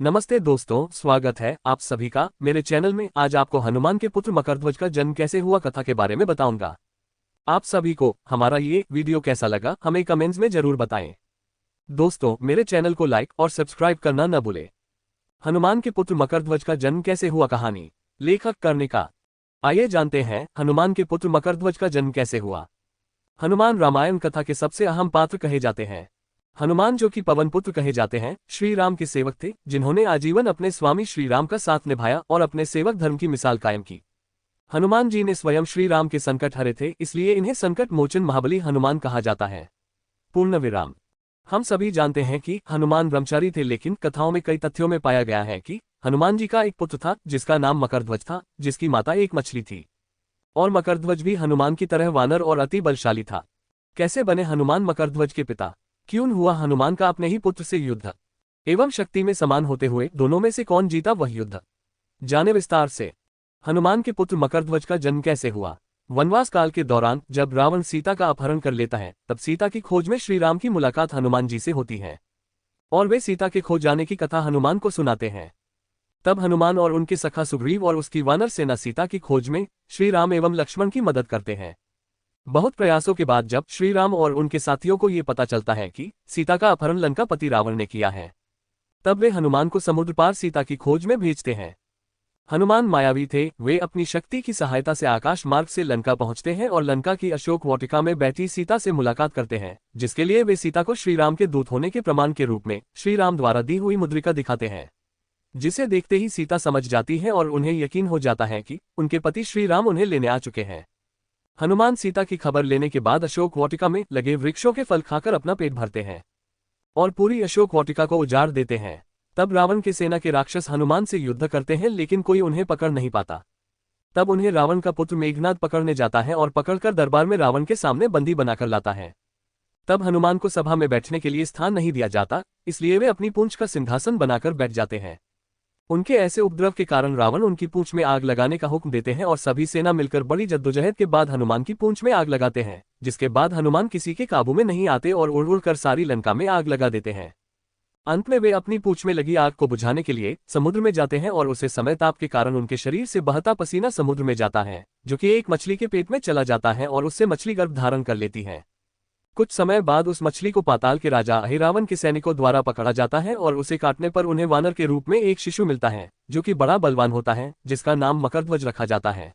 नमस्ते दोस्तों, स्वागत है आप सभी का मेरे चैनल में। आज आपको हनुमान के पुत्र मकरध्वज का जन्म कैसे हुआ कथा के बारे में बताऊंगा। आप सभी को हमारा ये वीडियो कैसा लगा हमें कमेंट्स में जरूर बताएं। दोस्तों, मेरे चैनल को लाइक और सब्सक्राइब करना न भूलें। हनुमान के पुत्र मकरध्वज का जन्म कैसे हुआ, कहानी लेखक कर्णिका। आइए जानते हैं हनुमान के पुत्र मकरध्वज का जन्म कैसे हुआ। हनुमान रामायण कथा के सबसे अहम पात्र कहे जाते हैं। हनुमान, जो कि पवन पुत्र कहे जाते हैं, श्री राम के सेवक थे, जिन्होंने आजीवन अपने स्वामी श्री राम का साथ निभाया और अपने सेवक धर्म की मिसाल कायम की। हनुमान जी ने स्वयं श्री राम के संकट हरे थे, इसलिए इन्हें संकट मोचन महाबली हनुमान कहा जाता है। पूर्ण विराम। हम सभी जानते हैं कि हनुमान ब्रह्मचारी थे, लेकिन कथाओं में कई तथ्यों में पाया गया है कि हनुमान जी का एक पुत्र था जिसका नाम मकरध्वज था, जिसकी माता एक मछली थी। और मकरध्वज भी हनुमान की तरह वानर और अति बलशाली था। कैसे बने हनुमान मकरध्वज के पिता? क्यों हुआ हनुमान का अपने ही पुत्र से युद्ध? एवं शक्ति में समान होते हुए दोनों में से कौन जीता वह युद्ध? जाने विस्तार से। हनुमान के पुत्र मकरध्वज का जन्म कैसे हुआ? वनवास काल के दौरान जब रावण सीता का अपहरण कर लेता है, तब सीता की खोज में श्री राम की मुलाकात हनुमान जी से होती है और वे सीता के खो जाने की कथा हनुमान को सुनाते हैं। तब हनुमान और उनके सखा सुग्रीव और उसकी वानर सेना सीता की खोज में श्री राम एवं लक्ष्मण की मदद करते हैं। बहुत प्रयासों के बाद जब श्री राम और उनके साथियों को ये पता चलता है कि सीता का अपहरण लंकापति रावण ने किया है, तब वे हनुमान को समुद्र पार सीता की खोज में भेजते हैं। हनुमान मायावी थे, वे अपनी शक्ति की सहायता से आकाश मार्ग से लंका पहुंचते हैं और लंका की अशोक वाटिका में बैठी सीता से मुलाकात करते हैं, जिसके लिए वे सीता को श्री राम के दूत होने के प्रमाण के रूप में श्री राम द्वारा दी हुई मुद्रिका दिखाते हैं, जिसे देखते ही सीता समझ जाती है और उन्हें यकीन हो जाता है कि उनके पति श्री राम उन्हें लेने आ चुके हैं। हनुमान सीता की खबर लेने के बाद अशोक वाटिका में लगे वृक्षों के फल खाकर अपना पेट भरते हैं और पूरी अशोक वाटिका को उजाड़ देते हैं। तब रावण की सेना के राक्षस हनुमान से युद्ध करते हैं, लेकिन कोई उन्हें पकड़ नहीं पाता। तब उन्हें रावण का पुत्र मेघनाद पकड़ने जाता है और पकड़कर दरबार में रावण के सामने बंदी बनाकर लाता है। तब हनुमान को सभा में बैठने के लिए स्थान नहीं दिया जाता, इसलिए वे अपनी पूंछ का सिंहासन बनाकर बैठ जाते हैं। उनके ऐसे उपद्रव के कारण रावण उनकी पूंछ में आग लगाने का हुक्म देते हैं और सभी सेना मिलकर बड़ी जद्दोजहद के बाद हनुमान की पूंछ में आग लगाते हैं, जिसके बाद हनुमान किसी के काबू में नहीं आते और उड़ उड़कर सारी लंका में आग लगा देते हैं। अंत में वे अपनी पूंछ में लगी आग को बुझाने के लिए समुद्र में जाते हैं और उसे समय ताप के कारण उनके शरीर से बहता पसीना समुद्र में जाता है, जो कि एक मछली के पेट में चला जाता है और उससे मछली गर्भ धारण कर लेती है। कुछ समय बाद उस मछली को पाताल के राजा अहिरावण के सैनिकों द्वारा पकड़ा जाता है और उसे काटने पर उन्हें वानर के रूप में एक शिशु मिलता है, जो कि बड़ा बलवान होता है, जिसका नाम मकरध्वज रखा जाता है।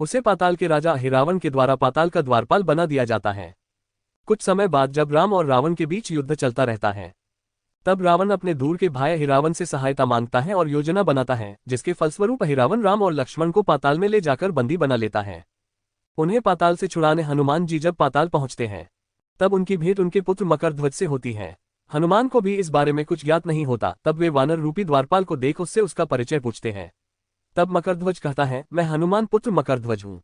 उसे पाताल के राजा अहिरावण के द्वारा पाताल का द्वारपाल बना दिया जाता है। कुछ समय बाद जब राम और रावण के बीच युद्ध चलता रहता है, तब रावण अपने दूर के भाई अहिरावण से सहायता मांगता है और योजना बनाता है, जिसके फलस्वरूप अहिरावण राम और लक्ष्मण को पाताल में ले जाकर बंदी बना लेता है। उन्हें पाताल से छुड़ाने हनुमान जी जब पाताल पहुंचते हैं, तब उनकी भेंट उनके पुत्र मकरध्वज से होती है। हनुमान को भी इस बारे में कुछ ज्ञात नहीं होता। तब वे वानर रूपी द्वारपाल को देख उससे उसका परिचय पूछते हैं। तब मकरध्वज कहता है, मैं हनुमान पुत्र मकरध्वज हूँ।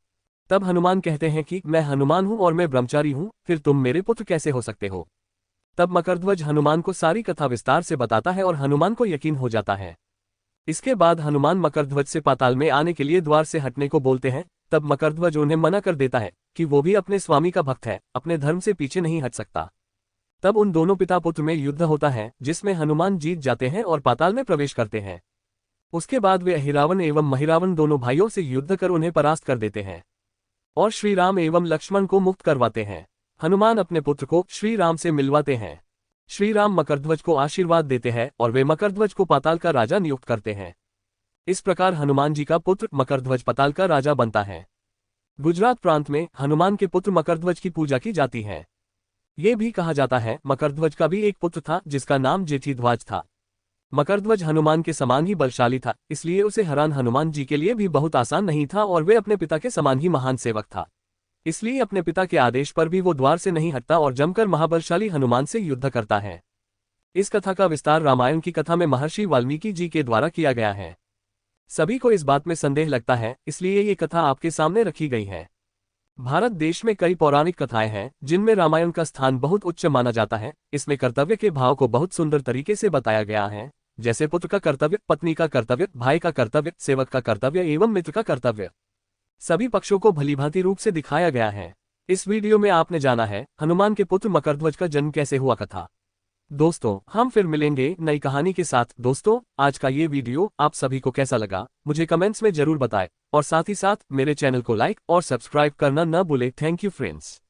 तब हनुमान कहते हैं कि मैं हनुमान हूँ और मैं ब्रह्मचारी हूँ, फिर तुम मेरे पुत्र कैसे हो सकते हो? तब मकरध्वज हनुमान को सारी कथा विस्तार से बताता है और हनुमान को यकीन हो जाता है। इसके बाद हनुमान मकरध्वज से पाताल में आने के लिए द्वार से हटने को बोलते हैं। तब मकरध्वज उन्हें मना कर देता है कि वो भी अपने स्वामी का भक्त है, अपने धर्म से पीछे नहीं हट सकता। तब उन दोनों पिता पुत्र में युद्ध होता है, जिसमें हनुमान जीत जाते हैं और पाताल में प्रवेश करते हैं। उसके बाद वे अहिरावण एवं महिरावण दोनों भाइयों से युद्ध कर उन्हें परास्त कर देते हैं और श्री राम एवं लक्ष्मण को मुक्त करवाते हैं। हनुमान अपने पुत्र को श्री राम से मिलवाते हैं। श्री राम मकरध्वज को आशीर्वाद देते हैं और वे मकरध्वज को पाताल का राजा नियुक्त करते हैं। इस प्रकार हनुमान जी का पुत्र मकरध्वज पाताल का राजा बनता है। गुजरात प्रांत में हनुमान के पुत्र मकरध्वज की पूजा की जाती है। ये भी कहा जाता है मकरध्वज का भी एक पुत्र था जिसका नाम जेठीध्वज था। मकरध्वज हनुमान के समान ही बलशाली था, इसलिए उसे हराना हनुमान जी के लिए भी बहुत आसान नहीं था और वे अपने पिता के समान ही महान सेवक था। इसलिए अपने पिता के आदेश पर भी वो द्वार से नहीं हटता और जमकर महाबलशाली हनुमान से युद्ध करता है। इस कथा का विस्तार रामायण की कथा में महर्षि वाल्मीकि जी के द्वारा किया गया है। सभी को इस बात में संदेह लगता है, इसलिए ये कथा आपके सामने रखी गई है। भारत देश में कई पौराणिक कथाएं हैं जिनमें रामायण का स्थान बहुत उच्च माना जाता है। इसमें कर्तव्य के भाव को बहुत सुंदर तरीके से बताया गया है, जैसे पुत्र का कर्तव्य, पत्नी का कर्तव्य, भाई का कर्तव्य, सेवक का कर्तव्य एवं मित्र का कर्तव्य। सभी पक्षों को भलीभांति रूप से दिखाया गया है। इस वीडियो में आपने जाना है हनुमान के पुत्र मकरध्वज का जन्म कैसे हुआ कथा। दोस्तों हम फिर मिलेंगे नई कहानी के साथ। दोस्तों आज का ये वीडियो आप सभी को कैसा लगा मुझे कमेंट्स में जरूर बताएं और साथ ही साथ मेरे चैनल को लाइक और सब्सक्राइब करना न भूले। Thank you friends.